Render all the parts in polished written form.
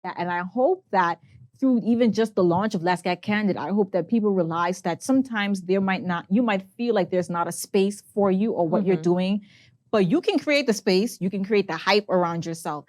that. And I hope that through even just the launch of Let's Get Candid, I hope that people realize that sometimes you might feel like there's not a space for you or what you're doing, but you can create the space, you can create the hype around yourself.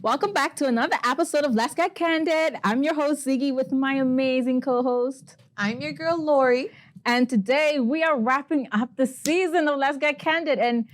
Welcome back to another episode of Let's Get Candid. I'm your host, Ziggy, with my amazing co-host. I'm your girl, Lori. And today we are wrapping up the season of Let's Get Candid. And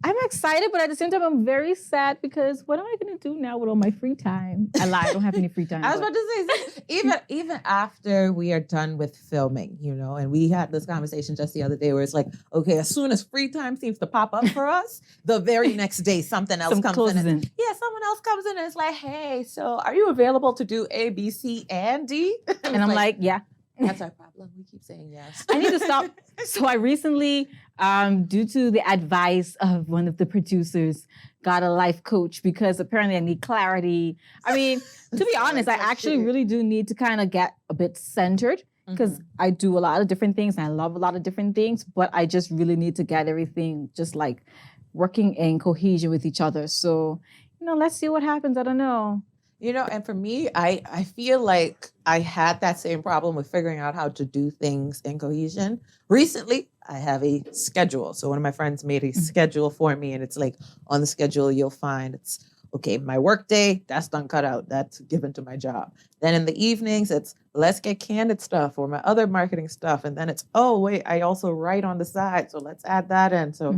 I'm excited, but at the same time, I'm very sad because what am I going to do now with all my free time? I lied, I don't have any free time. I was about to say, even after we are done with filming, and we had this conversation just the other day where it's like, okay, as soon as free time seems to pop up for us, the very next day, something else comes in. Yeah, someone else comes in and it's like, hey, so are you available to do A, B, C, and D? And I'm like, yeah. That's our problem. We keep saying yes. I need to stop. So I recently, due to the advice of one of the producers, got a life coach because apparently I need clarity. I mean, to be honest, I actually really do need to kind of get a bit centered because I do a lot of different things and I love a lot of different things, but I just really need to get everything just like working in cohesion with each other. So, let's see what happens. I don't know. And for me, I feel like I had that same problem with figuring out how to do things in cohesion. Recently, I have a schedule. So one of my friends made a schedule for me, and it's like on the schedule, you'll find it's, okay, my work day, that's done cut out. That's given to my job. Then in the evenings, it's Let's Get Candid stuff or my other marketing stuff. And then it's, oh, wait, I also write on the side. So let's add that in. So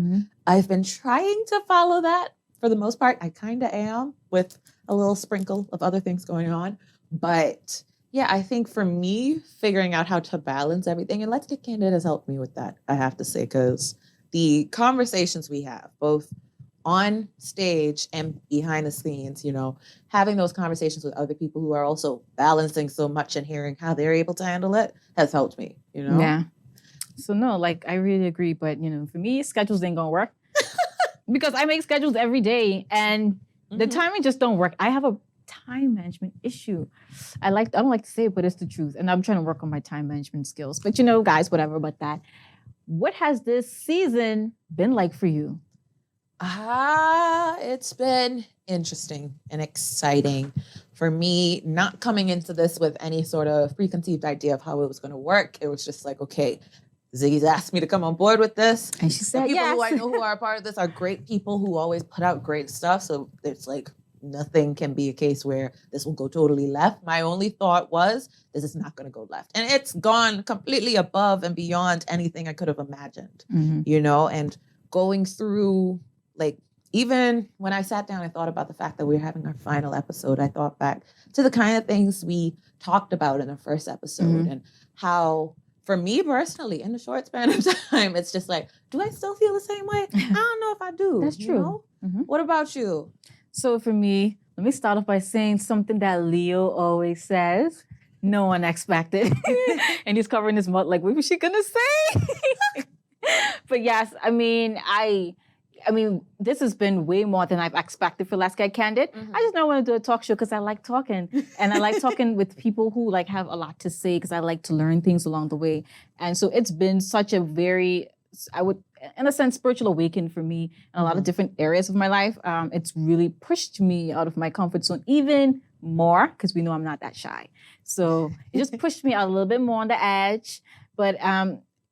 I've been trying to follow that for the most part. I kind of am with a little sprinkle of other things going on. But yeah, I think for me, figuring out how to balance everything, and Let's Get Candid has helped me with that, I have to say, because the conversations we have, both on stage and behind the scenes, having those conversations with other people who are also balancing so much and hearing how they're able to handle it has helped me, Yeah. So no, I really agree. But, for me, schedules ain't gonna work because I make schedules every day and the timing just don't work. I have a time management issue. I don't like to say it, but it's the truth. And I'm trying to work on my time management skills. But guys, whatever about that. What has this season been like for you? It's been interesting and exciting for me, not coming into this with any sort of preconceived idea of how it was going to work. It was just like, okay, Ziggy's asked me to come on board with this. And she said, people yes. who I know who are a part of this are great people who always put out great stuff. So it's like nothing can be a case where this will go totally left. My only thought was this is not going to go left. And it's gone completely above and beyond anything I could have imagined, and going through, even when I sat down and thought about the fact that we're having our final episode, I thought back to the kind of things we talked about in the first episode and how, for me personally, in the short span of time, it's just like, do I still feel the same way? I don't know if I do. That's true. What about you? So for me, let me start off by saying something that Leo always says. No one expected. And he's covering his mouth like, what was she going to say? But yes, I mean, this has been way more than I've expected for Let's Get Candid. I just don't want to do a talk show because I like talking. And I like talking with people who have a lot to say because I like to learn things along the way. And so it's been such a very, in a sense, spiritual awakening for me in a lot of different areas of my life. It's really pushed me out of my comfort zone even more because we know I'm not that shy. So it just pushed me out a little bit more on the edge. But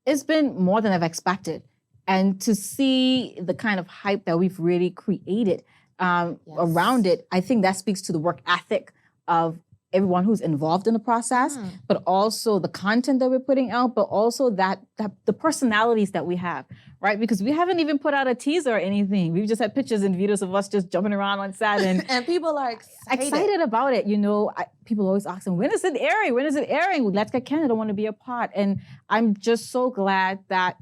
it's been more than I've expected. And to see the kind of hype that we've really created around it, I think that speaks to the work ethic of everyone who's involved in the process, but also the content that we're putting out, but also that the personalities that we have, right? Because we haven't even put out a teaser or anything. We've just had pictures and videos of us just jumping around on set. And people are excited about it. People always ask them, when is it airing? When is it airing? Let's Get Candid. I want to be a part. And I'm just so glad that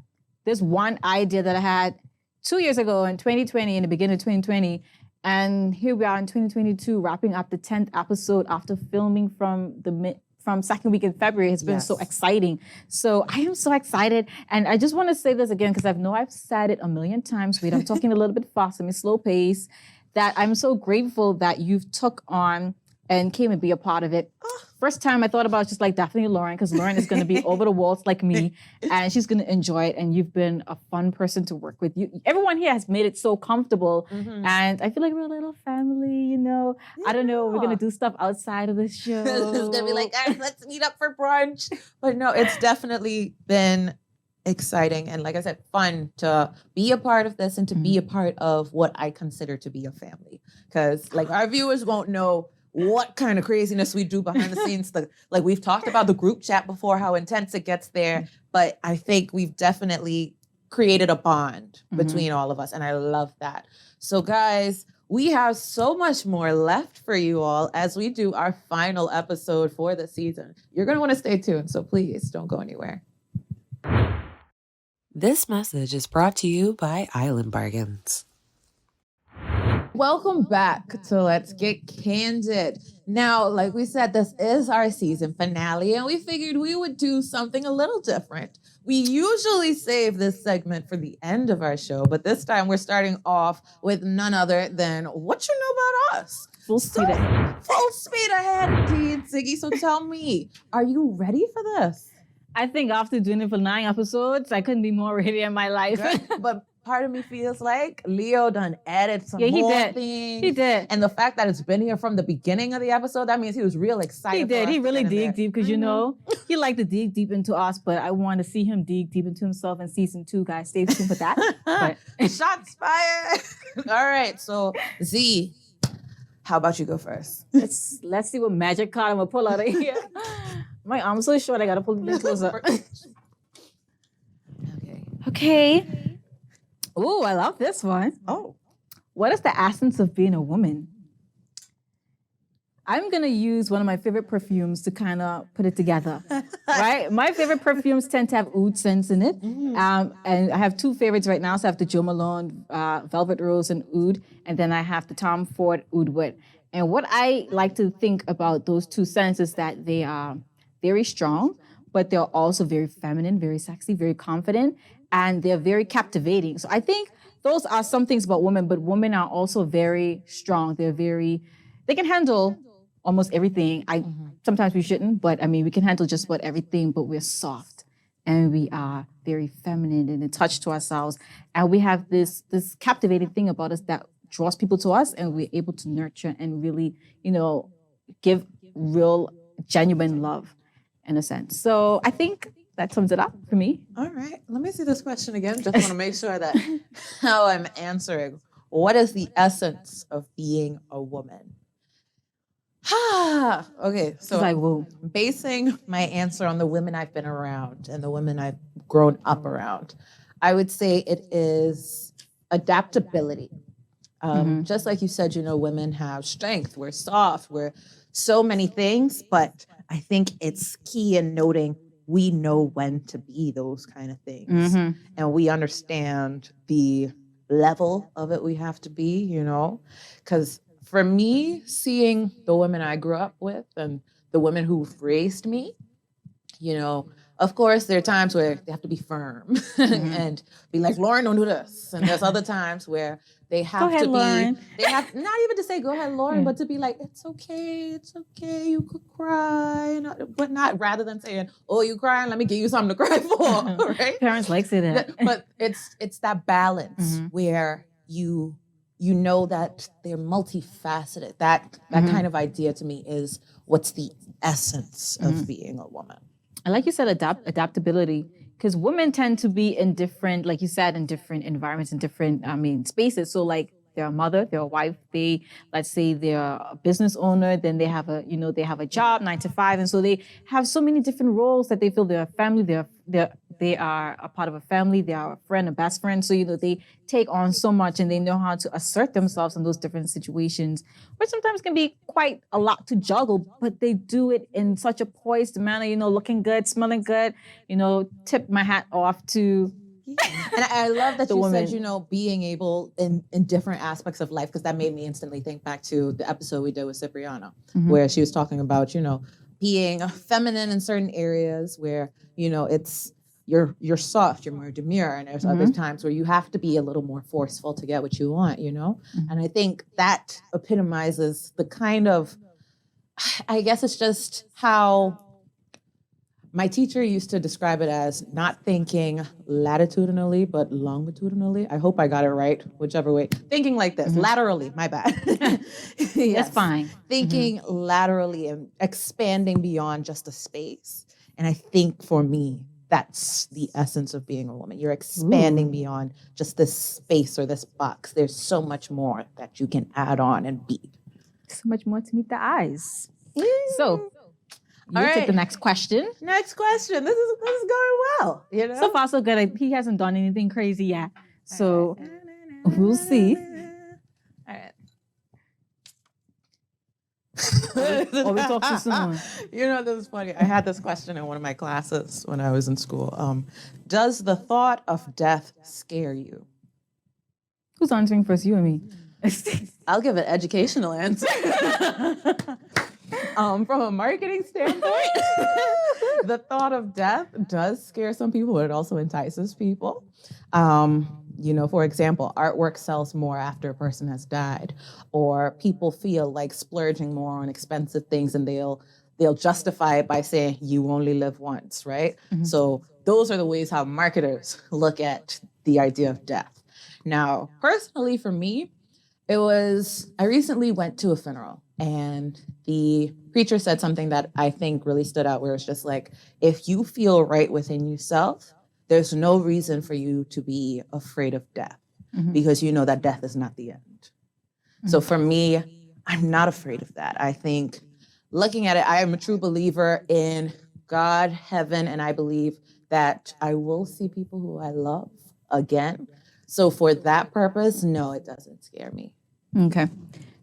this one idea that I had 2 years ago in 2020, in the beginning of 2020, And here we are in 2022, wrapping up the 10th episode after filming from second week in February. It's been so exciting. So I am so excited. And I just want to say this again, because I know I've said it a million times. Wait, I'm talking a little bit fast, I'm slow pace, that I'm so grateful that you've took on and came and be a part of it. First time I thought about just like definitely Loren, because Loren is going to be over the walls like me, and she's going to enjoy it. And you've been a fun person to work with. Everyone here has made it so comfortable, and I feel like we're a little family. You know, I don't know. We're going to do stuff outside of the show. It's going to be like, let's meet up for brunch. But no, it's definitely been exciting and, like I said, fun to be a part of this and to be a part of what I consider to be a family. Because like our viewers won't know what kind of craziness we do behind the scenes. Like we've talked about the group chat before, how intense it gets there. But I think we've definitely created a bond between all of us. And I love that. So guys, we have so much more left for you all as we do our final episode for the season. You're going to want to stay tuned. So please don't go anywhere. This message is brought to you by Island Bargains. Welcome back to Let's Get Candid. Now, like we said, this is our season finale, and we figured we would do something a little different. We usually save this segment for the end of our show, but this time we're starting off with none other than What You Know About Us. Full speed ahead. Full speed ahead, indeed, Ziggy. So tell me, are you ready for this? I think after doing it for 9 episodes, I couldn't be more ready in my life. But part of me feels like Leo done added some more things. He did. And the fact that it's been here from the beginning of the episode, that means he was real excited. He did. He really dig deep because, you know, he liked to dig deep into us, but I want to see him dig deep into himself in season 2, guys. Stay tuned for that. Shots fired. All right. So, Z, how about you go first? Let's see what magic card I'm going to pull out of here. My arm's so short, I got to pull it closer. Okay. Ooh, I love this one. Oh. What is the essence of being a woman? I'm going to use one of my favorite perfumes to kind of put it together, right? My favorite perfumes tend to have oud scents in it. And I have 2 favorites right now. So I have the Jo Malone Velvet Rose and Oud, and then I have the Tom Ford Oud Wood. And what I like to think about those 2 scents is that they are very strong, but they're also very feminine, very sexy, very confident, and they're very captivating. So I think those are some things about women, but women are also very strong. They can handle almost everything. Sometimes we shouldn't, but I mean, we can handle just about everything, but we're soft and we are very feminine and in touch to ourselves. And we have this captivating thing about us that draws people to us, and we're able to nurture and really, you know, give real, genuine love in a sense. So I think that sums it up for me. All right. Let me see this question again. Just want to make sure that how I'm answering. What is the essence of being a woman? Okay. So It's like, whoa. Basing my answer on the women I've been around and the women I've grown up around, I would say it is adaptability. Just like you said, you know, women have strength. We're soft. We're so many things, but I think it's key in noting we know when to be those kind of things. And we understand the level of it we have to be, you know, because for me, seeing the women I grew up with and the women who've raised me, you know, of course, there are times where they have to be firm and be like, Loren, don't do this. And there's other times where they have to be, Loren. they have not even to say, go ahead, Loren, but to be like, it's okay, you could cry, but not rather than saying, oh, you crying, let me give you something to cry for, right? Parents like say that. But it's that balance where you know that they're multifaceted. That kind of idea to me is what's the essence of being a woman. And like you said, adaptability, because women tend to be in different, like you said, in different environments, in different, spaces. So like they're a mother, they're a wife, let's say they're a business owner, then they have a job, 9 to 5. And so they have so many different roles that they feel they're a family, they are a part of a family, they are a friend, a best friend. So, you know, they take on so much and they know how to assert themselves in those different situations, which sometimes can be quite a lot to juggle, but they do it in such a poised manner, you know, looking good, smelling good, you know, tip my hat off to And I love that The you woman. said, being able in different aspects of life, because that made me instantly think back to the episode we did with Cipriano, where she was talking about, being feminine in certain areas where, it's you're soft, you're more demure, and there's other times where you have to be a little more forceful to get what you want, And I think that epitomizes the kind of, I guess it's just how my teacher used to describe it as not thinking latitudinally, but longitudinally. I hope I got it right, whichever way. Thinking like this, laterally, my bad. Yes. That's fine. Thinking laterally and expanding beyond just a space. And I think for me, that's the essence of being a woman. You're expanding beyond just this space or this box. There's so much more that you can add on and be. So much more to meet the eyes. So, you All take right. the next question. Next question. This is going well. So far, so good. He hasn't done anything crazy yet. So we'll see. All right. Or we talk too soon. This is funny. I had this question in one of my classes when I was in school. Does the thought of death scare you? Who's answering first? You and me. I'll give an educational answer. From a marketing standpoint, the thought of death does scare some people, but it also entices people. For example, artwork sells more after a person has died, or people feel like splurging more on expensive things, and they'll justify it by saying you only live once, right? So those are the ways how marketers look at the idea of death. Now, personally for me, I recently went to a funeral, and the preacher said something that I think really stood out, where it's just like, if you feel right within yourself, there's no reason for you to be afraid of death, because you know that death is not the end. So for me, I'm not afraid of that. I think looking at it, I am a true believer in God, heaven, and I believe that I will see people who I love again. So for that purpose, no, it doesn't scare me. Okay.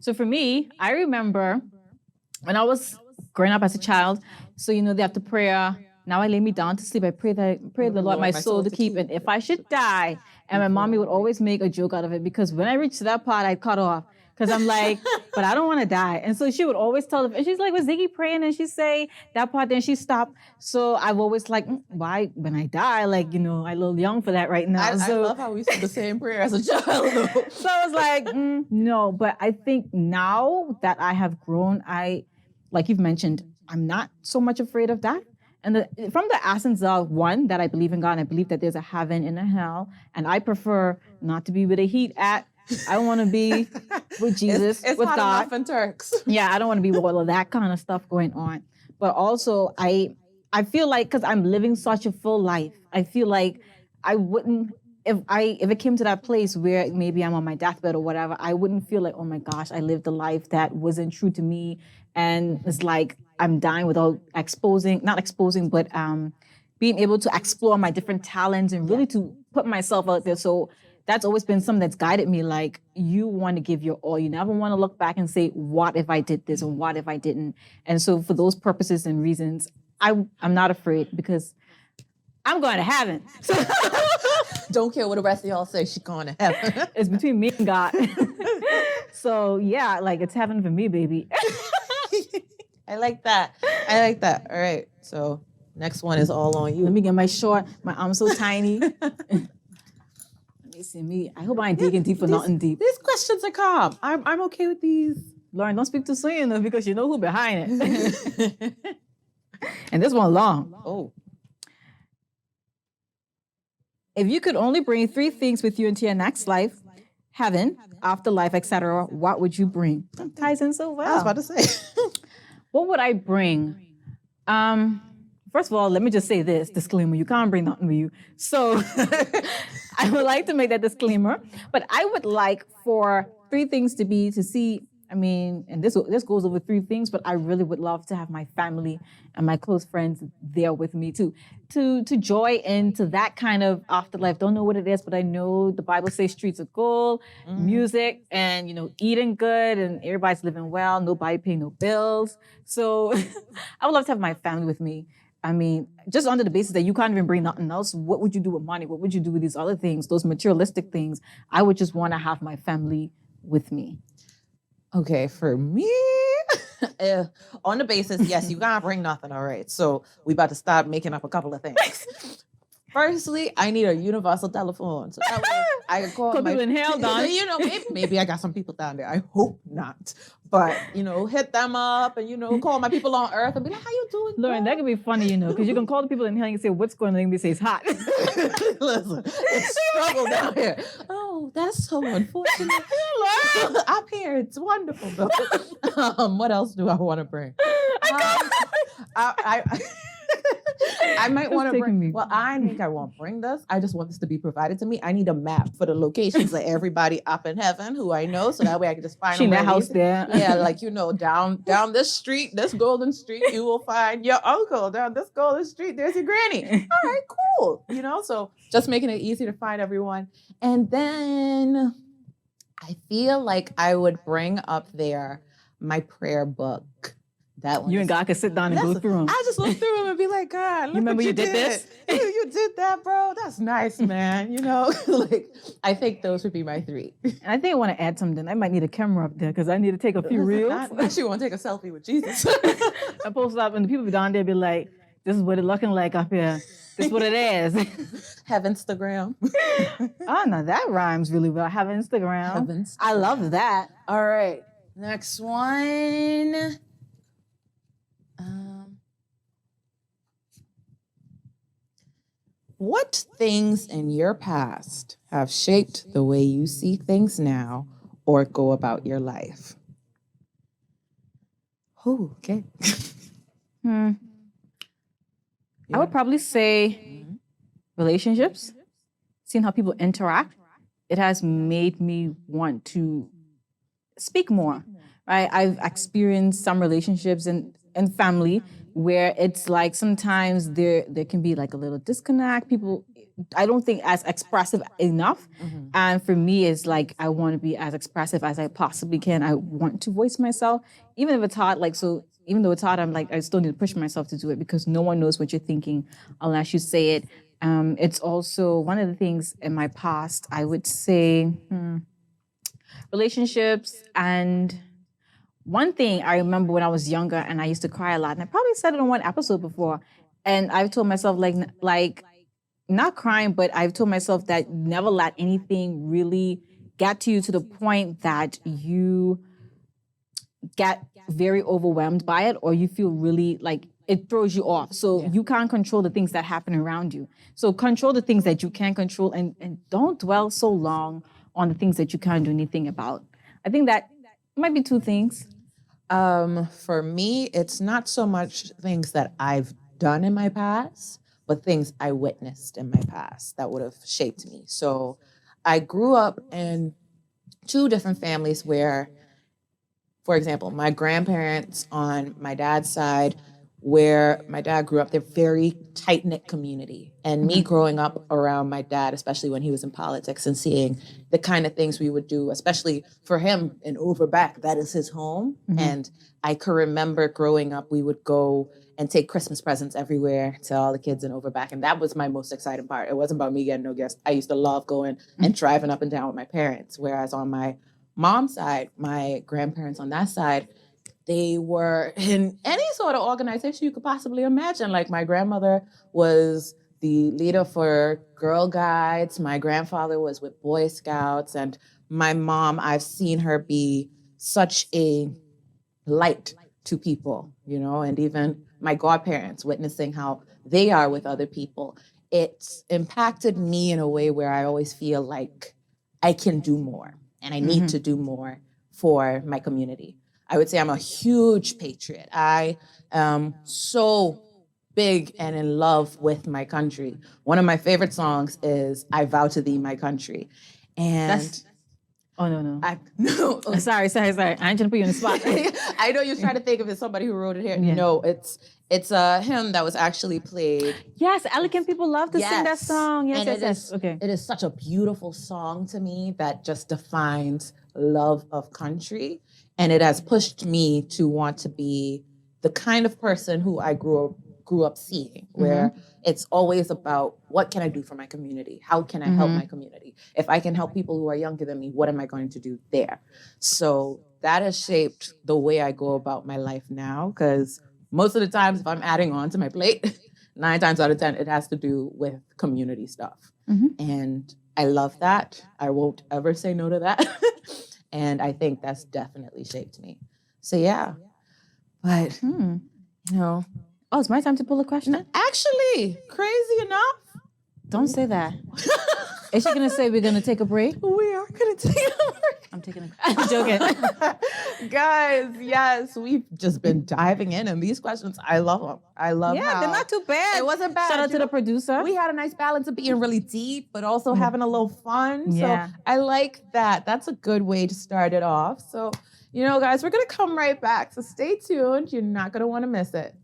So for me, I remember when I was growing up as a child, so they have to pray. Now I lay me down to sleep. I pray the Lord my soul to keep. And if I should die, and my mommy would always make a joke out of it, because when I reached to that part, I'd cut off. Because I'm like, but I don't want to die. And so she would always tell them, and she's like, was Ziggy praying? And she'd say that part, then she stopped. So I've always like, why, when I die, I'm a little young for that right now. I love how we said the same prayer as a child. So I was like, no. But I think now that I have grown, like you've mentioned, I'm not so much afraid of that. And from the essence of, one, that I believe in God, and I believe that there's a heaven and a hell, and I prefer not to be with the heat at. I want to be with Jesus, it's with hot God. enough in Turks. Yeah, I don't want to be with all of that kind of stuff going on. But also, I feel like, because I'm living such a full life, I feel like I wouldn't, if it came to that place where maybe I'm on my deathbed or whatever, I wouldn't feel like, oh my gosh, I lived a life that wasn't true to me, and it's like I'm dying without being able to explore my different talents and really to put myself out there. So that's always been something that's guided me. Like, you want to give your all. You never want to look back and say, what if I did this, and what if I didn't? And so for those purposes and reasons, I'm not afraid, because I'm going to heaven. So don't care what the rest of y'all say, she's going to heaven. It's between me and God. So yeah, like, it's heaven for me, baby. I like that. All right. So next one is all on you. Let me get my short. My arm's so tiny. See me. I hope I ain't digging deep for nothing deep. These questions are calm. I'm okay with these. Lauren, don't speak too soon enough, because you know who behind it. And this one long. Oh. If you could only bring 3 things with you into your next life, heaven, afterlife, etc., what would you bring? That ties in so well. I was about to say. What would I bring? First of all, let me just say this disclaimer: you can't bring nothing with you. So I would like to make that disclaimer, but I would like for 3 things to see. I mean, and this goes over 3 things, but I really would love to have my family and my close friends there with me too, to joy into that kind of afterlife. Don't know what it is, but I know the Bible says streets of gold, music, and eating good, and everybody's living well, nobody paying no bills. So I would love to have my family with me. I mean, just under the basis that you can't even bring nothing else, what would you do with money? What would you do with these other things, those materialistic things? I would just want to have my family with me. Okay, for me, on the basis, yes, you can't bring nothing. All right, so we about to start making up a couple of things. Firstly, I need a universal telephone, so that way I can call People in hell, Don. You know, maybe I got some people down there. I hope not, but you know, hit them up and call my people on Earth and be like, "How you doing, Lauren, that could be funny, because you can call the people in hell and say, "What's going on?" And they say it's hot. Listen, it's struggle down here. Oh, that's so unfortunate. Up here, it's wonderful though. What else do I want to bring? I might want to bring. Well, I think I won't bring this. I just want this to be provided to me. I need a map for the locations of everybody up in heaven who I know, so that way I can just find them. That house there. Yeah, like down this street, this golden street, you will find your uncle. Down this golden street, there's your granny. All right, cool. So just making it easy to find everyone. And then I feel like I would bring up there my prayer book. That one. You and God can sit down and go through them. I just look through them and be like, God, look, you remember what you did this? You did that, bro. That's nice, man. Like I think those would be my 3. And I think I want to add something. I might need a camera up there because I need to take a few reels. I actually want to take a selfie with Jesus. I post up and the people down there be like, "This is what it looking like up here. This is what it is." Have Instagram. Oh, no, that rhymes really well. Have Instagram. I love that. All right, next one. What things in your past have shaped the way you see things now or go about your life? Oh, okay. I would probably say relationships, seeing how people interact. It has made me want to speak more. Right? I've experienced some relationships and family where it's like sometimes there can be like a little disconnect. People, I don't think as expressive enough. And for me, it's like I want to be as expressive as I possibly can. I want to voice myself, even if it's hard. Even though it's hard, I'm like, I still need to push myself to do it because no one knows what you're thinking unless you say it. It's also one of the things in my past, I would say, relationships. And one thing I remember when I was younger and I used to cry a lot, and I probably said it on one episode before, and I've told myself like not crying, but I've told myself that never let anything really get to you to the point that you get very overwhelmed by it or you feel really like it throws you off. So you can't control the things that happen around you. So control the things that you can control and don't dwell so long on the things that you can't do anything about. I think that might be 2 things. For me, it's not so much things that I've done in my past, but things I witnessed in my past that would have shaped me. So I grew up in 2 different families where, for example, my grandparents on my dad's side, where my dad grew up, they're very tight-knit community. And me growing up around my dad, especially when he was in politics and seeing the kind of things we would do, especially for him in Overback, that is his home. And I can remember growing up, we would go and take Christmas presents everywhere to all the kids in Overback. And that was my most exciting part. It wasn't about me getting no gifts. I used to love going and driving up and down with my parents. Whereas on my mom's side, my grandparents on that side, they were in any sort of organization you could possibly imagine. Like my grandmother was the leader for Girl Guides. My grandfather was with Boy Scouts. And my mom, I've seen her be such a light to people, and even my godparents witnessing how they are with other people. It's impacted me in a way where I always feel like I can do more and I need to do more for my community. I would say I'm a huge patriot. I am so big and in love with my country. One of my favorite songs is I Vow to Thee, My Country. And oh, no. No. Sorry. I ain't trying to put you on the spot. I know you're trying to think of it, somebody who wrote it here. Yeah. No, it's a hymn that was actually played. Yes, elegant people love to sing that song. Yes. Okay. It is such a beautiful song to me that just defines love of country. And it has pushed me to want to be the kind of person who I grew grew up seeing, where it's always about what can I do for my community? How can I help my community? If I can help people who are younger than me, what am I going to do there? So that has shaped the way I go about my life now, because most of the times if I'm adding on to my plate, 9 times out of 10, it has to do with community stuff. And I love that. I won't ever say no to that. And I think that's definitely shaped me. So yeah, but you know, Oh, it's my time to pull a question? actually, crazy enough, Don't say that. Is she going to say we're going to take a break? we are going to take a break. I'm taking a I'm joking. Guys, yes, we've just been diving in, and these questions, I love them. I love Yeah, they're not too bad. It wasn't bad. Shout out to the producer. We had a nice balance of being really deep, but also having a little fun. Yeah. So I like that. That's a good way to start it off. So, you know, guys, we're going to come right back. So stay tuned. You're not going to want to miss it.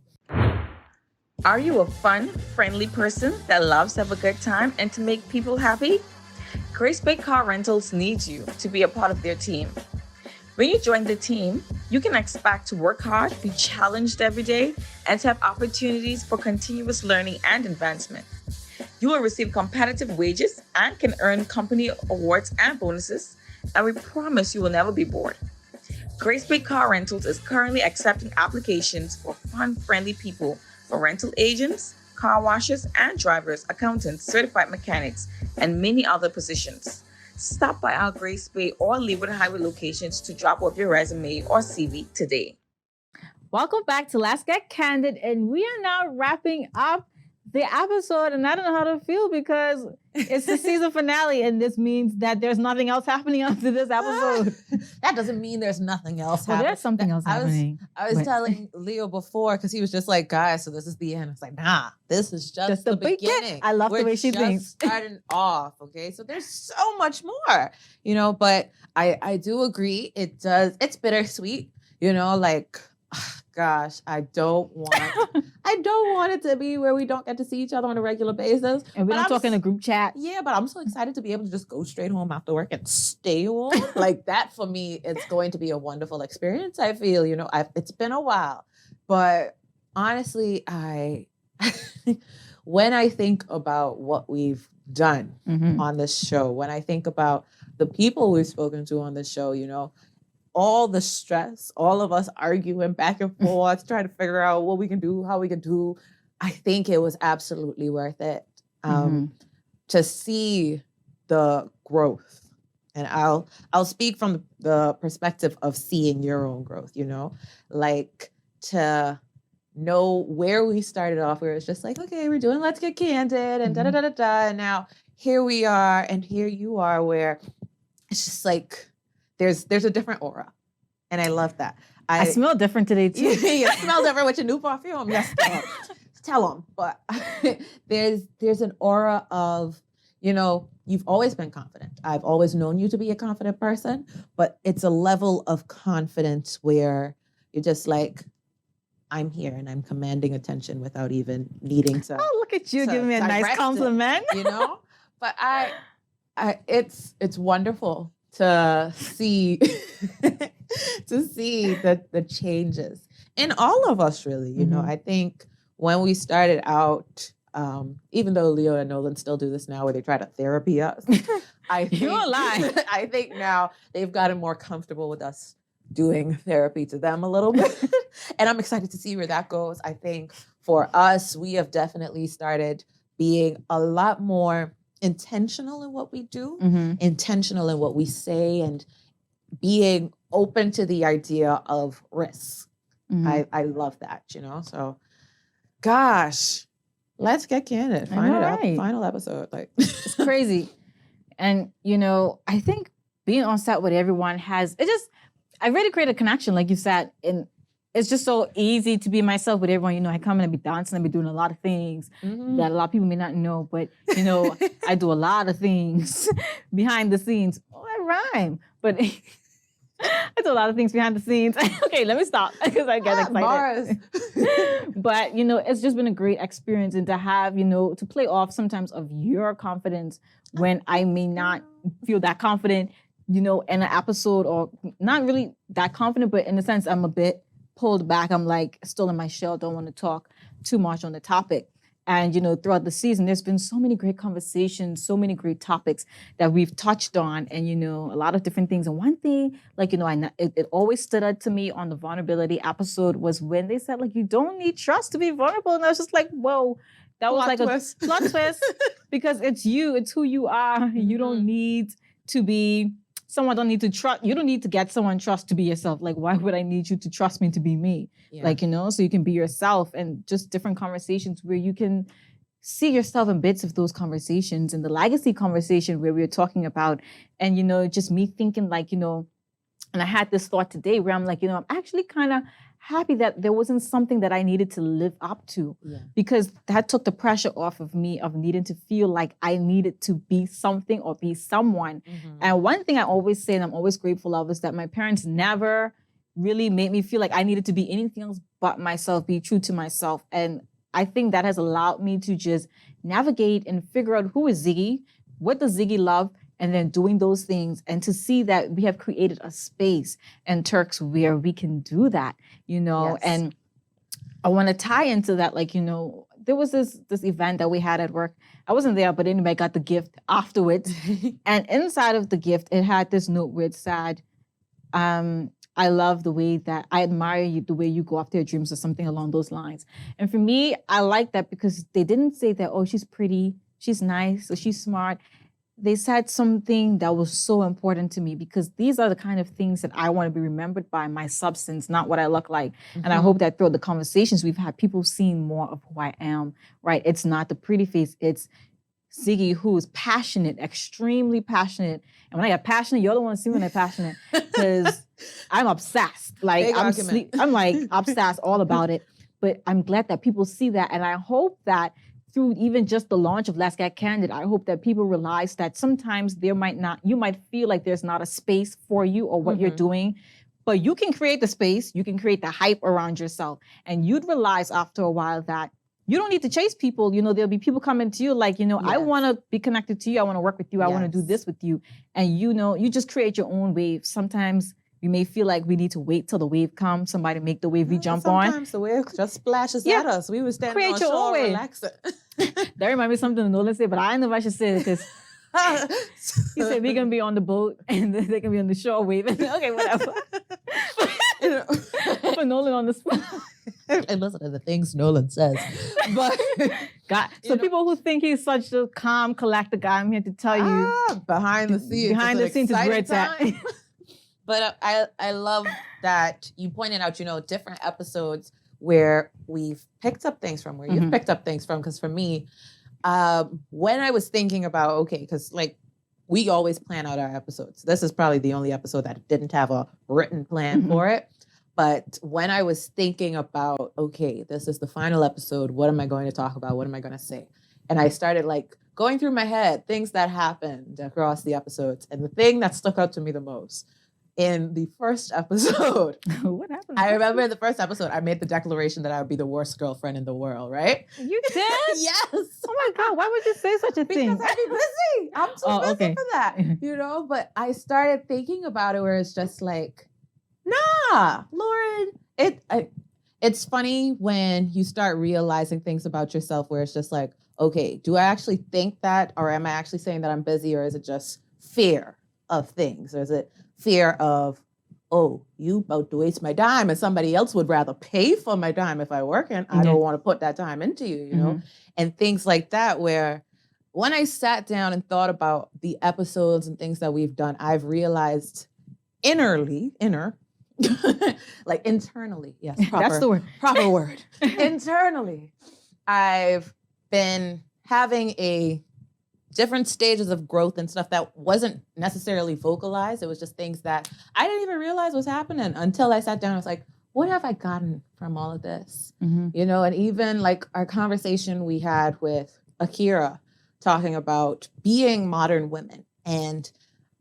Are you a fun, friendly person that loves to have a good time and to make people happy? Grace Bay Car Rentals needs you to be a part of their team. When you join the team, you can expect to work hard, be challenged every day, and to have opportunities for continuous learning and advancement. You will receive competitive wages and can earn company awards and bonuses, and we promise you will never be bored. Grace Bay Car Rentals is currently accepting applications for fun, friendly people for rental agents, car washers and drivers, accountants, certified mechanics, and many other positions. Stop by our Grace Bay or Leeward Highway locations to drop off your resume or CV today. Welcome back to Let's Get Candid, and we are now wrapping up the episode, and I don't know how to feel because it's the season finale, and this means that there's nothing else happening after this episode. That doesn't mean there's nothing else Well, happening. there's something else happening. I was telling Leo before, because he was just like, guys, so this is the end. I was like, nah, this is just the beginning. I love the way she thinks. Starting off, okay? So there's so much more, you know, but I do agree. It's bittersweet, you know, like, gosh, I don't want it to be where we don't get to see each other on a regular basis. And we don't talk in a group chat. Yeah, but I'm so excited to be able to just go straight home after work and stay home. Like that for me, it's going to be a wonderful experience. I feel, you know, it's been a while, but honestly, when I think about what we've done on this show, when I think about the people we've spoken to on this show, you know, all the stress, all of us arguing back and forth, trying to figure out what we can do, how we can do. I think it was absolutely worth it to see the growth. And I'll speak from the perspective of seeing your own growth, you know, like to know where we started off, where it's just like, okay, we're doing Let's Get Candid and da-da-da-da-da. And now here we are and here you are, where it's just like, there's a different aura. And I love that. I smell different today too. You smell different with your new perfume. Yes, tell them. But there's an aura of, you know, you've always been confident. I've always known you to be a confident person, but it's a level of confidence where you're just like, I'm here and I'm commanding attention without even needing to. Oh, look at you giving me a nice compliment. You know? But it's wonderful to see the changes in all of us, really. You know, I think when we started out, even though Leo and Nolan still do this now where they try to therapy us, You won't lie. I think now they've gotten more comfortable with us doing therapy to them a little bit. And I'm excited to see where that goes. I think for us, we have definitely started being a lot more intentional in what we do, intentional in what we say, and being open to the idea of risk. I love that, you know? So, gosh, let's get candid. Final episode. Like it's crazy. And, you know, I think being on set with everyone I really create a connection, like you said, and it's just so easy to be myself with everyone. You know, I come and I be dancing, I be doing a lot of things that a lot of people may not know, but, you know, I do a lot of things behind the scenes. Oh, I rhyme, but I do a lot of things behind the scenes. Okay, let me stop because I get excited. Bars. But, you know, it's just been a great experience, and to have, you know, to play off sometimes of your confidence when I may not feel that confident, you know, in an episode, or not really that confident, but in the sense I'm a bit pulled back. I'm like still in my shell. Don't want to talk too much on the topic. And, throughout the season, there's been so many great conversations, so many great topics that we've touched on and, a lot of different things. And one thing, it always stood out to me on the vulnerability episode was when they said, you don't need trust to be vulnerable. And I was just like, whoa, that was like a plot twist because it's you, it's who you are. Mm-hmm. You don't need to be... Someone don't need to trust. You don't need to get someone trust to be yourself. Why would I need you to trust me to be me? Yeah. So you can be yourself and just different conversations where you can see yourself in bits of those conversations and the legacy conversation where we were talking about. And, just me thinking and I had this thought today where I'm like, I'm actually kind of happy that there wasn't something that I needed to live up to because that took the pressure off of me of needing to feel like I needed to be something or be someone. Mm-hmm. And one thing I always say and I'm always grateful of is that my parents never really made me feel like I needed to be anything else but myself, be true to myself. And I think that has allowed me to just navigate and figure out who is Ziggy, what does Ziggy love, and then doing those things and to see that we have created a space in Turks where we can do that, yes. And I want to tie into that, there was this event that we had at work. I wasn't there, but anybody got the gift afterwards. And inside of the gift, it had this note where it said, I love the way that I admire you, the way you go after your dreams or something along those lines. And for me, I like that because they didn't say that, oh, she's pretty, she's nice, or she's smart. They said something that was so important to me because these are the kind of things that I want to be remembered by, my substance, not what I look like. Mm-hmm. And I hope that throughout the conversations we've had, people seeing more of who I am, right? It's not the pretty face. It's Ziggy who is passionate, extremely passionate. And when I get passionate, you're the one to see when I'm passionate because I'm obsessed. I'm like obsessed all about it. But I'm glad that people see that. And I hope that through even just the launch of Let's Get Candid, I hope that people realize that sometimes you might feel like there's not a space for you or what mm-hmm. you're doing, but you can create the space, you can create the hype around yourself. And you'd realize after a while that you don't need to chase people. There'll be people coming to you yes. I want to be connected to you. I want to work with you. Yes. I want to do this with you. And you just create your own wave. Sometimes we may feel like we need to wait till the wave comes, somebody make the wave we jump on. Sometimes the wave just splashes at us. We were standing create on your shore own wave. Relaxing. That reminds me of something Nolan said, but I don't know if I should say it because he said we're going to be on the boat and then they can be on the shore waving. Okay, whatever. Put Nolan on the spot. And listen to the things Nolan says. But people who think he's such a calm, collected guy, I'm here to tell you. Behind the scenes is where it's at. But I love that you pointed out, different episodes where we've picked up things from, where mm-hmm. you've picked up things from. Because for me, when I was thinking about, because we always plan out our episodes. This is probably the only episode that didn't have a written plan mm-hmm. for it. But when I was thinking about, this is the final episode. What am I going to talk about? What am I going to say? And I started going through my head, things that happened across the episodes. And the thing that stuck out to me the most in the first episode. What happened? I remember in the first episode, I made the declaration that I would be the worst girlfriend in the world, right? You did? Yes. Oh my God, why would you say such a thing? Because I'd be busy. I'm too busy for that, But I started thinking about it where it's just nah, Loren. It's funny when you start realizing things about yourself where it's just do I actually think that, or am I actually saying that I'm busy, or is it just fear of things, or is it fear of, you about to waste my time and somebody else would rather pay for my time if I work and I don't want to put that time into you, you know? Mm-hmm. And things like that where when I sat down and thought about the episodes and things that we've done, I've realized internally, yes, that's the word. Proper word. Internally, I've been having different stages of growth and stuff that wasn't necessarily vocalized. It was just things that I didn't even realize was happening until I sat down. I was like, what have I gotten from all of this? Mm-hmm. And even our conversation we had with Akira talking about being modern women. And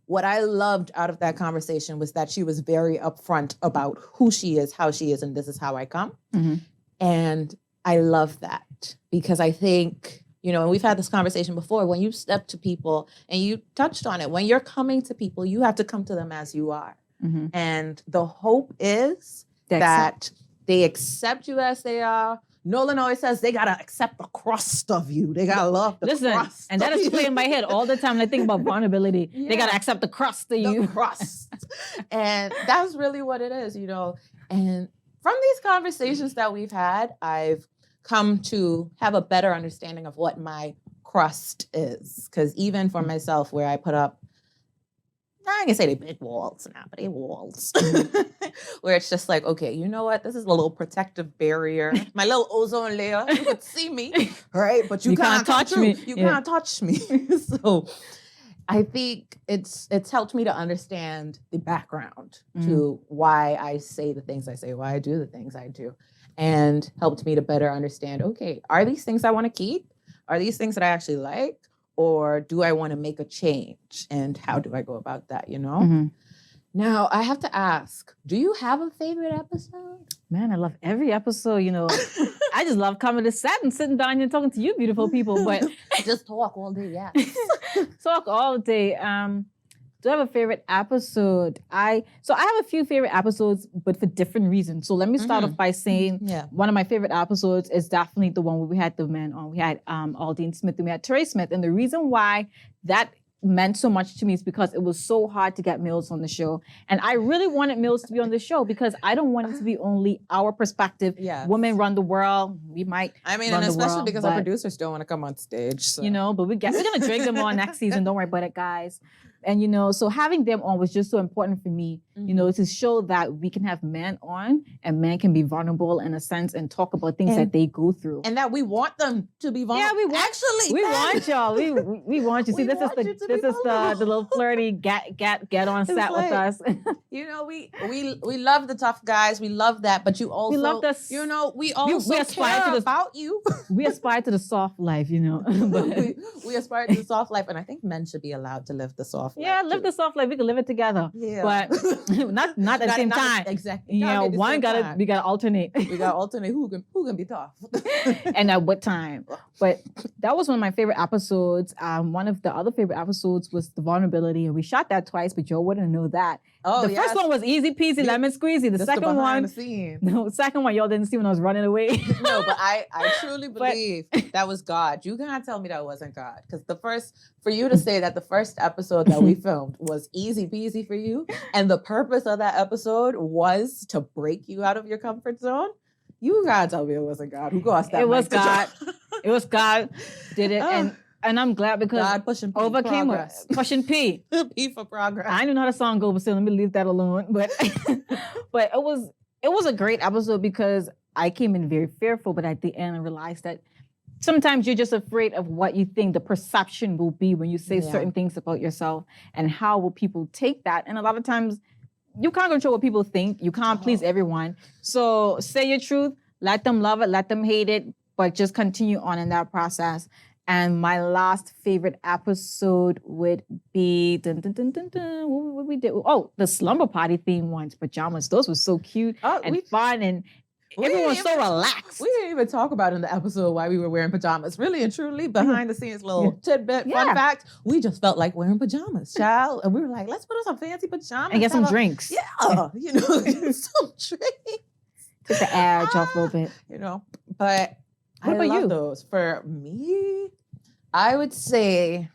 what I loved out of that conversation was that she was very upfront about who she is, how she is, and this is how I come. Mm-hmm. And I love that because I think, and we've had this conversation before, when you step to people and you touched on it, when you're coming to people, you have to come to them as you are. Mm-hmm. And the hope is that they accept you as they are. Nolan always says they gotta accept the crust of you. They gotta love the crust. And that is playing in my head all the time when I think about vulnerability. Yeah. They gotta accept the crust of you. The crust. And that's really what it is, you know. And from these conversations that we've had, I've come to have a better understanding of what my crust is. Because even for myself, where I put up, I ain't gonna say they big walls now, but they walls. Where it's just like, okay, you know what? This is a little protective barrier. My little ozone layer. You can see me, right? But you can't touch me. You can't touch me. So I think it's helped me to understand the background to why I say the things I say, why I do the things I do, and helped me to better understand, okay, are these things I want to keep? Are these things that I actually like? Or do I want to make a change? And how do I go about that, you know? Mm-hmm. Now, I have to ask, do you have a favorite episode? Man, I love every episode, you know. I just love coming to set and sitting down here and talking to you beautiful people. But just talk all day, yeah. Talk all day. Do I have a favorite episode? I have a few favorite episodes, but for different reasons. So let me start off by saying one of my favorite episodes is definitely the one where we had the men on. We had Aldine Smith and we had Terry Smith. And the reason why that meant so much to me is because it was so hard to get Mills on the show. And I really wanted Mills to be on the show because I don't want it to be only our perspective. Yes. Women run the world. We might I mean, run and the especially world, because but, our producers don't want to come on stage. So. You know, but we're going to drag them on next season. Don't worry about it, guys. And, you know, so having them on was just so important for me, you know, to show that we can have men on and men can be vulnerable in a sense and talk about things that they go through. And that we want them to be vulnerable. Yeah, we want, actually, we want y'all. We want you. See, this is the little flirty get on set with us. You know, we love the tough guys. We love that, but you also, we love this. You know, we also care about you. We aspire to the soft life, you know. But we aspire to the soft life, and I think men should be allowed to live the soft life. Yeah, live the soft life. We can live it together. Yeah, but not at the same time. Exactly. You know, we gotta alternate. We gotta alternate who can be tough, and at what time. But that was one of my favorite episodes. One of the other favorite episodes was the vulnerability, and we shot that twice, but Joe wouldn't know that. Oh, the first one was easy peasy, lemon squeezy. The second one, second one, y'all didn't see when I was running away. No, but I truly believe that was God. You can't tell me that wasn't God, because for you to say that the first episode that we filmed was easy peasy for you, and the purpose of that episode was to break you out of your comfort zone. You gotta tell me it wasn't God who caused that. It was God. It was God did it, and I'm glad because God pushing P overcame progress. Pushing P. P for progress. I didn't know how the song goes, but still, let me leave that alone. But but it was a great episode because I came in very fearful, but at the end I realized that sometimes you're just afraid of what you think the perception will be when you say certain things about yourself, and how will people take that. And a lot of times you can't control what people think. You can't please everyone. So say your truth, let them love it, let them hate it, but just continue on in that process. And my last favorite episode would be what we did. Oh, the slumber party theme ones, pajamas. Those were so cute and fun, and everyone's so relaxed. We didn't even talk about in the episode why we were wearing pajamas. Really and truly, behind the scenes little tidbit, fun fact, we just felt like wearing pajamas, child. And we were like, let's put on some fancy pajamas. And get some drinks. Yeah, you know, get some drinks. Take the edge off a little bit. You know, but what about you? Those. For me, I would say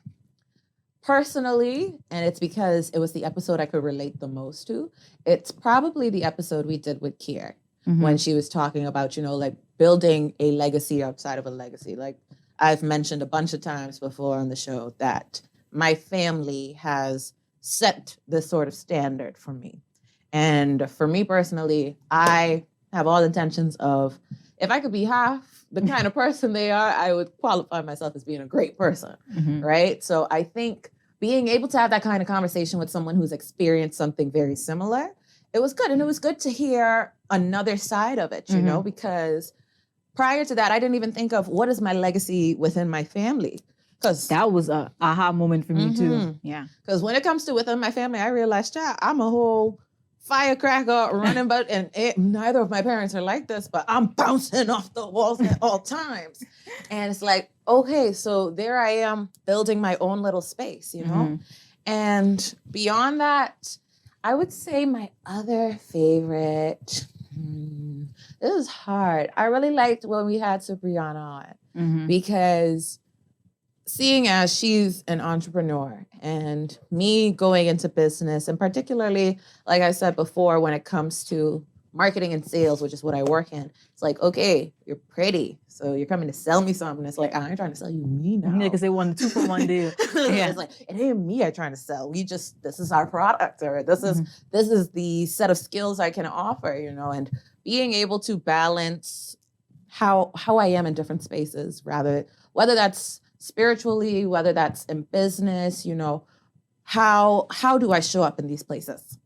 personally, and it's because it was the episode I could relate the most to, it's probably the episode we did with Kier. When she was talking about, you know, like building a legacy outside of a legacy. Like I've mentioned a bunch of times before on the show that my family has set this sort of standard for me. And for me personally, I have all intentions of, if I could be half the kind of person they are, I would qualify myself as being a great person, right? So I think being able to have that kind of conversation with someone who's experienced something very similar, it was good. And it was good to hear another side of it, you know, because prior to that, I didn't even think of what is my legacy within my family. Because that was a aha moment for me too. Yeah. Because when it comes to within my family, I realized, child, I'm a whole firecracker running, neither of my parents are like this, but I'm bouncing off the walls at all times. And it's like, okay, so there I am building my own little space, you know? And beyond that, I would say my other favorite, This is hard. I really liked when we had Cipriana on because seeing as she's an entrepreneur and me going into business, and particularly, like I said before, when it comes to marketing and sales, which is what I work in, it's like, okay, you're pretty, so you're coming to sell me something. It's like, I ain't trying to sell you me now. Yeah, because they want a 2-for-1 deal. It's like, it ain't me I'm trying to sell. This is our product, or this is the set of skills I can offer, you know, and being able to balance how I am in different spaces, whether that's spiritually, whether that's in business, you know, how do I show up in these places?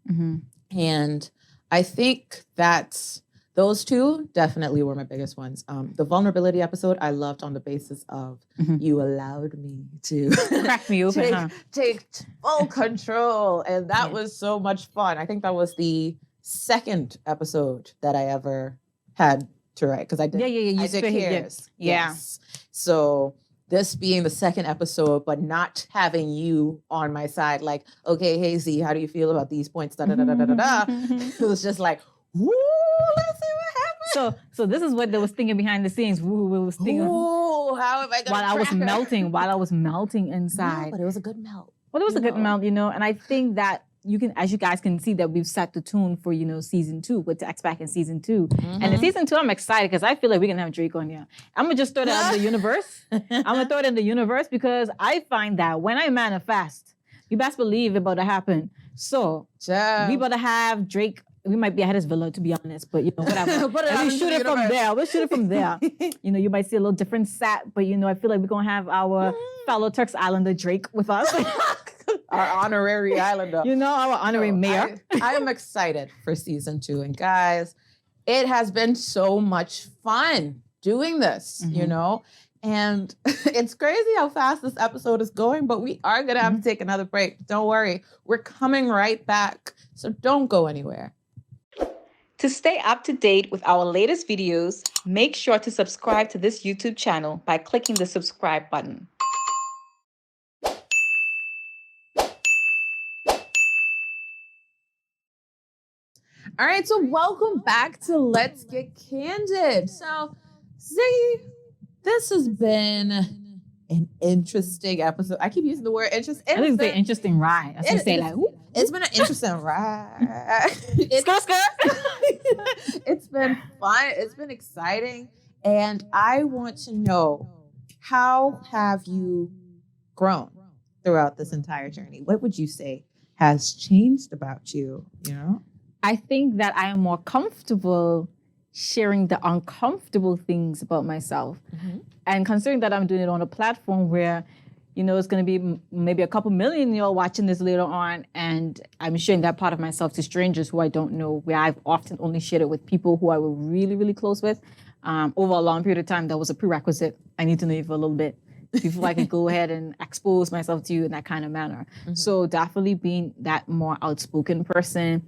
And I think that those two definitely were my biggest ones. The vulnerability episode I loved on the basis of you allowed me to crack me open, take full control. And that was so much fun. I think that was the second episode that I ever had to write, because I did. You did Kier's. Yes. So this being the second episode, but not having you on my side, like, okay, Hazy, how do you feel about these points? Da da da da da da. It was just like, woo, let's see what happens. So this is what they was thinking behind the scenes. Woo, was thinking. Ooh, how am I gonna while I was melting inside. No, but it was a good melt. Well, it was a good melt, you know, and I think that as you guys can see, that we've set the tune for, you know, season 2, what to expect in season 2. And in season 2, I'm excited because I feel like we're going to have Drake on here. I'm going to just throw that in the universe. I'm going to throw it in the universe because I find that when I manifest, you best believe it about to happen. So we about to have Drake. We might be at his villa, to be honest, but, you know, whatever. We'll shoot it from there. We'll shoot it from there. You know, you might see a little different set, but, you know, I feel like we're going to have our fellow Turks Islander Drake with us. Our honorary islander. You know, our honorary mayor. I am excited for season 2. And guys, it has been so much fun doing this, you know? And it's crazy how fast this episode is going, but we are going to have to take another break. Don't worry. We're coming right back. So don't go anywhere. To stay up to date with our latest videos, make sure to subscribe to this YouTube channel by clicking the subscribe button. All right, so welcome back to Let's Get Candid. So, Ziggy, this has been an interesting episode. I keep using the word interesting. I didn't say interesting ride. I was going to say like, ooh. It's been an interesting ride. It's been fun. It's been exciting. And I want to know, how have you grown throughout this entire journey? What would you say has changed about you, you know? I think that I am more comfortable sharing the uncomfortable things about myself. And considering that I'm doing it on a platform where, you know, it's going to be maybe a couple million y'all watching this later on, and I'm sharing that part of myself to strangers who I don't know, where I've often only shared it with people who I were really, really close with. Over a long period of time, that was a prerequisite. I need to know you for a little bit before I could go ahead and expose myself to you in that kind of manner. So definitely being that more outspoken person.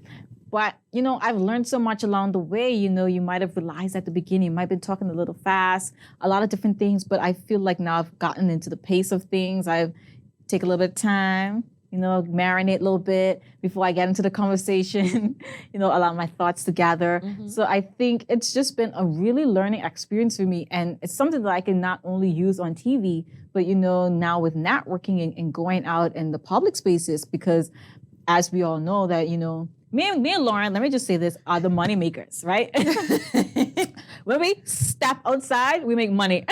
But, you know, I've learned so much along the way. You know, you might have realized at the beginning, you might have been talking a little fast, a lot of different things. But I feel like now I've gotten into the pace of things. I've taken a little bit of time, you know, marinate a little bit before I get into the conversation, you know, allow my thoughts to gather. So I think it's just been a really learning experience for me. And it's something that I can not only use on TV, but, you know, now with networking and going out in the public spaces, because as we all know that, you know, me and Loren, let me just say this, are the money makers, right? When we step outside, we make money.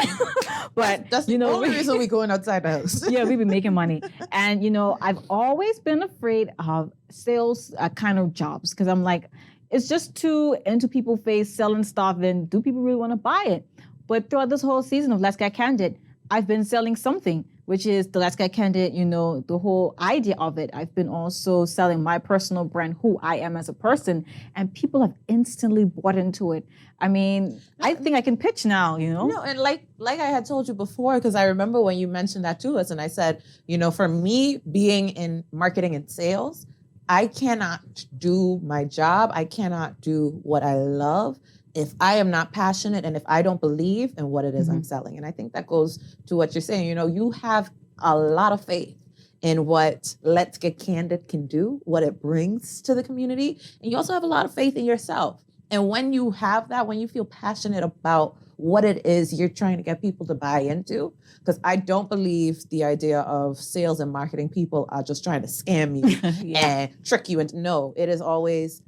But that's the only reason we going outside the house. Yeah, we be making money. And, you know, I've always been afraid of sales kind of jobs, because I'm like, it's just too into people's face selling stuff, and do people really want to buy it? But throughout this whole season of Let's Get Candid, I've been selling something, which is the Let's Get Candid, you know, the whole idea of it. I've been also selling my personal brand, who I am as a person, and people have instantly bought into it. I mean, I think I can pitch now, you know? No, and like I had told you before, because I remember when you mentioned that to us, and I said, you know, for me being in marketing and sales, I cannot do my job. I cannot do what I love if I am not passionate and if I don't believe in what it is I'm selling. And I think that goes to what you're saying. You know, you have a lot of faith in what Let's Get Candid can do, what it brings to the community. And you also have a lot of faith in yourself. And when you have that, when you feel passionate about what it is you're trying to get people to buy into, because I don't believe the idea of sales and marketing people are just trying to scam you and trick you into, no, it is always,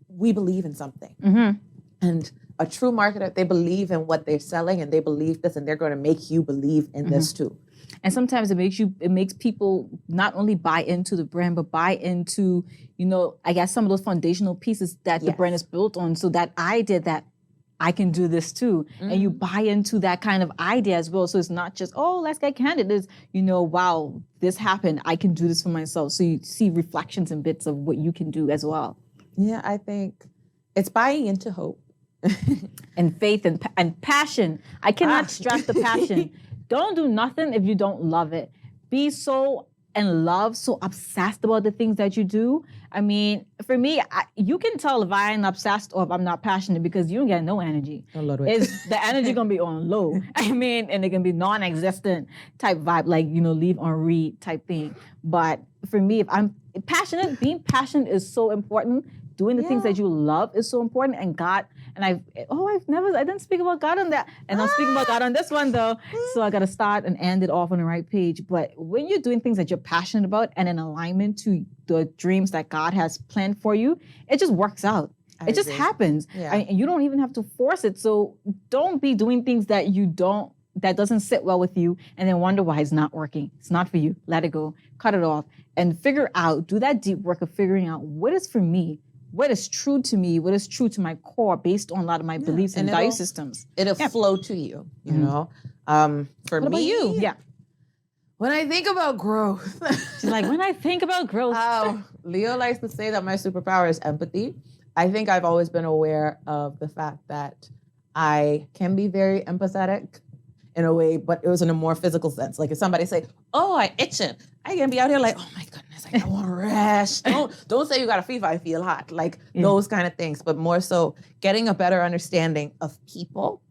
we believe in something. And a true marketer, they believe in what they're selling and they believe this and they're going to make you believe in this too. And sometimes it makes people not only buy into the brand, but buy into, I guess some of those foundational pieces that the brand is built on. So that idea that I can do this too. And you buy into that kind of idea as well. So it's not just, oh, let's get candid. It's, wow, this happened. I can do this for myself. So you see reflections and bits of what you can do as well. Yeah, I think it's buying into hope. And faith and passion. I cannot stress the passion. Don't do nothing if you don't love it. Be so in love, so obsessed about the things that you do. I mean, for me, you can tell if I ain't obsessed or if I'm not passionate because you don't get no energy. The energy gonna be on low. I mean, and it can be non-existent type vibe, like, leave on read type thing. But for me, if I'm passionate, being passionate is so important. Doing the things that you love is so important. And God, and I didn't speak about God on that. And I'm speaking about God on this one though. So I got to start and end it off on the right page. But when you're doing things that you're passionate about and in alignment to the dreams that God has planned for you, it just works out. It just happens. Yeah. And you don't even have to force it. So don't be doing things that that doesn't sit well with you and then wonder why it's not working. It's not for you. Let it go. Cut it off. And do that deep work of figuring out what is for me, what is true to me, what is true to my core based on a lot of my beliefs and value systems. It'll flow to you, you know? For what me, about you? Yeah. When I think about growth. She's like, when I think about growth. Leo likes to say that my superpower is empathy. I think I've always been aware of the fact that I can be very empathetic in a way, but it was in a more physical sense. Like if somebody say, oh, I itching, I can be out here like, oh my goodness, I want to rest. Don't say you got a fever, I feel hot. Like those kind of things, but more so getting a better understanding of people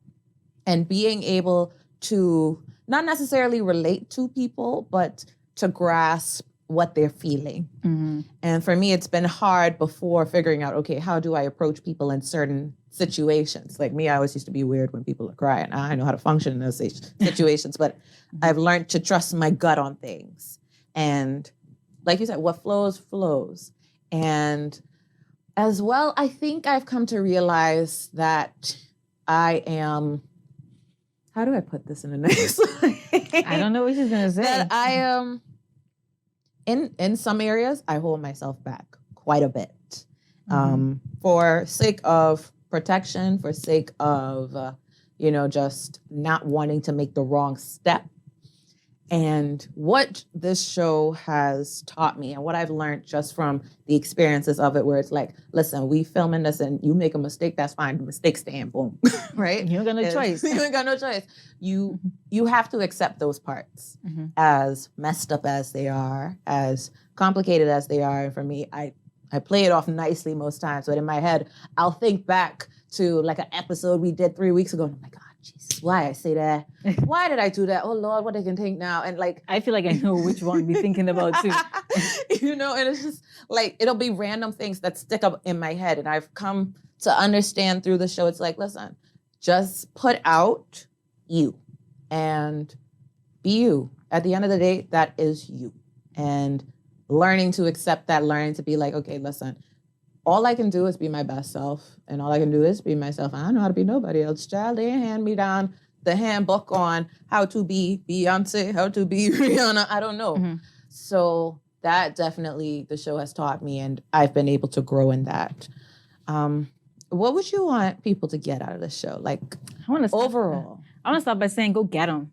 and being able to not necessarily relate to people, but to grasp what they're feeling. And for me, it's been hard before figuring out, okay, how do I approach people in certain situations? Like me, I always used to be weird when people are crying. I know how to function in those situations, but I've learned to trust my gut on things. And like you said, what flows, flows. And as well, I think I've come to realize that I am, how do I put this in a nice way? I don't know what she's going to say. That I am, in some areas, I hold myself back quite a bit. For sake of protection, for sake of, just not wanting to make the wrong step. And what this show has taught me and what I've learned just from the experiences of it, where it's like, listen, we filming this and you make a mistake, that's fine. The mistake stand, boom, right? You ain't got no choice. You ain't got no choice. You have to accept those parts as messed up as they are, as complicated as they are. And for me, I play it off nicely most times, but in my head, I'll think back to like an episode we did 3 weeks ago. And I'm like, Jesus, why I say that? Why did I do that? Oh Lord, what they can think now? And like, I feel like I know which one to be thinking about too. And it's just like, it'll be random things that stick up in my head. And I've come to understand through the show, it's like, listen, just put out you and be you. At the end of the day, that is you. And learning to accept that, learning to be like, okay, listen, all I can do is be my best self, and all I can do is be myself. I don't know how to be nobody else. Child, they hand me down the handbook on how to be Beyonce, how to be Rihanna. I don't know. So that definitely the show has taught me, and I've been able to grow in that. What would you want people to get out of the show? Like, overall? I want to start by saying, go get them.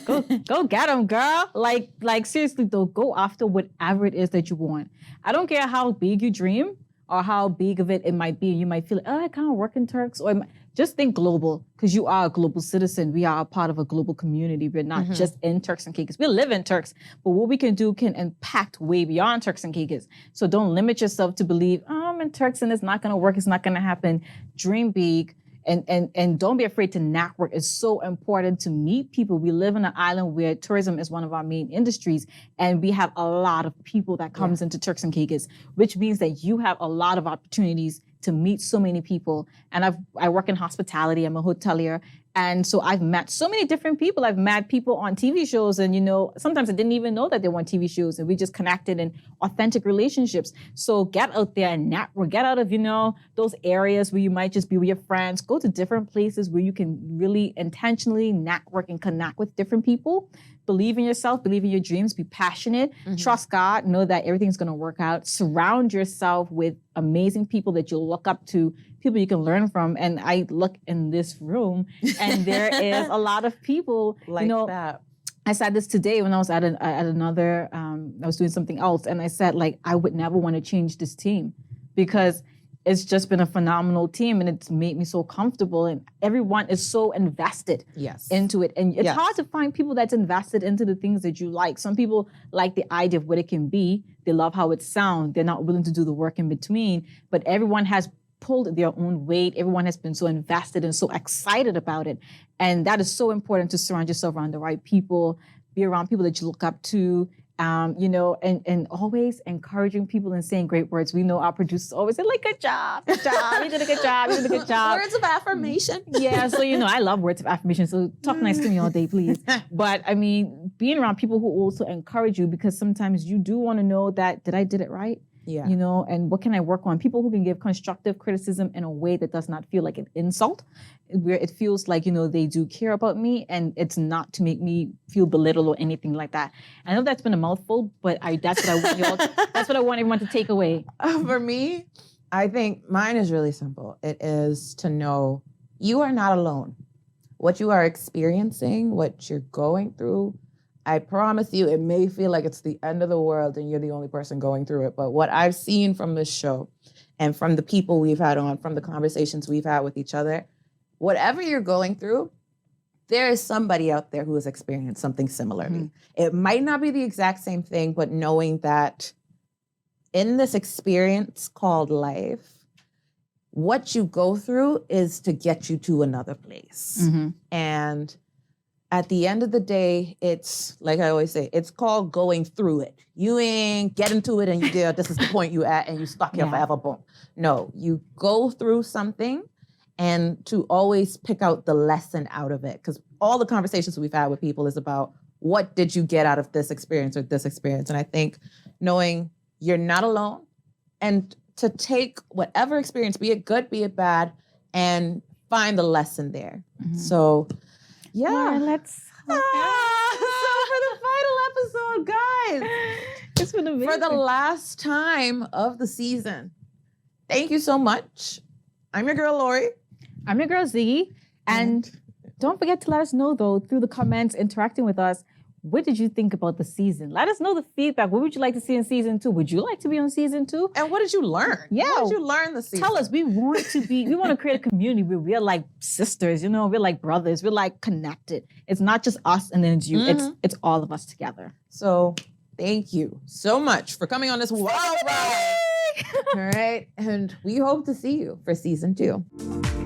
Go get them, girl. Like seriously though, go after whatever it is that you want. I don't care how big you dream or how big of it might be. You might feel like, oh, I can't work in Turks. Or just think global, because you are a global citizen. We are a part of a global community. We're not just in Turks and Caicos. We live in Turks, but what we can do can impact way beyond Turks and Caicos. So don't limit yourself to believe, oh, I'm in Turks and it's not going to work. It's not going to happen. Dream big. And don't be afraid to network. It's so important to meet people. We live on an island where tourism is one of our main industries, and we have a lot of people that comes into Turks and Caicos, which means that you have a lot of opportunities to meet so many people. And I work in hospitality. I'm a hotelier. And so I've met so many different people. I've met people on TV shows, and sometimes I didn't even know that they were on TV shows, and we just connected in authentic relationships. So get out there and network. Get out of, those areas where you might just be with your friends. Go to different places where you can really intentionally network and connect with different people. Believe in yourself, believe in your dreams, be passionate, trust God, know that everything's gonna work out. Surround yourself with amazing people that you'll look up to, people you can learn from. And I look in this room and there is a lot of people like that. I said this today when I was at another, I was doing something else, and I said, I would never want to change this team because it's just been a phenomenal team, and it's made me so comfortable, and everyone is so invested into it. And it's hard to find people that's invested into the things that you like. Some people like the idea of what it can be. They love how it sounds. They're not willing to do the work in between, but everyone has pulled their own weight. Everyone has been so invested and so excited about it. And that is so important, to surround yourself around the right people, be around people that you look up to, and always encouraging people and saying great words. We know our producers always say, good job, you did a good job, you did a good job. Words of affirmation. Yeah, so, I love words of affirmation, so talk nice to me all day, please. But, being around people who also encourage you, because sometimes you do want to know that, did I did it right? Yeah. And what can I work on? People who can give constructive criticism in a way that does not feel like an insult, where it feels like, they do care about me, and it's not to make me feel belittled or anything like that. I know that's been a mouthful, but that's what I want that's what I want everyone to take away. For me, I think mine is really simple. It is to know you are not alone. What you are experiencing, what you're going through, I promise you, it may feel like it's the end of the world and you're the only person going through it. But what I've seen from this show and from the people we've had on, from the conversations we've had with each other, whatever you're going through, there is somebody out there who has experienced something similarly. It might not be the exact same thing, but knowing that in this experience called life, what you go through is to get you to another place. And at the end of the day, it's like I always say, it's called going through it. You ain't getting to it and you did, this is the point you at and you stuck here forever, boom. No, you go through something, and to always pick out the lesson out of it. Because all the conversations we've had with people is about, what did you get out of this experience or this experience? And I think knowing you're not alone, and to take whatever experience, be it good, be it bad, and find the lesson there. So, yeah. Loren, let's. So for the final episode, guys, It's been amazing. for the last time of the season, thank you so much. I'm your girl, Lori. I'm your girl, Ziggy. And don't forget to let us know, though, through the comments, interacting with us, what did you think about the season? Let us know the feedback. What would you like to see in season 2? Would you like to be on season 2? And what did you learn? Yeah. What did you learn this season? Tell us. We want to create a community where we're like sisters, we're like brothers, we're like connected. It's not just us and then it's you. It's all of us together. So thank you so much for coming on this wild ride. All right. And we hope to see you for season 2.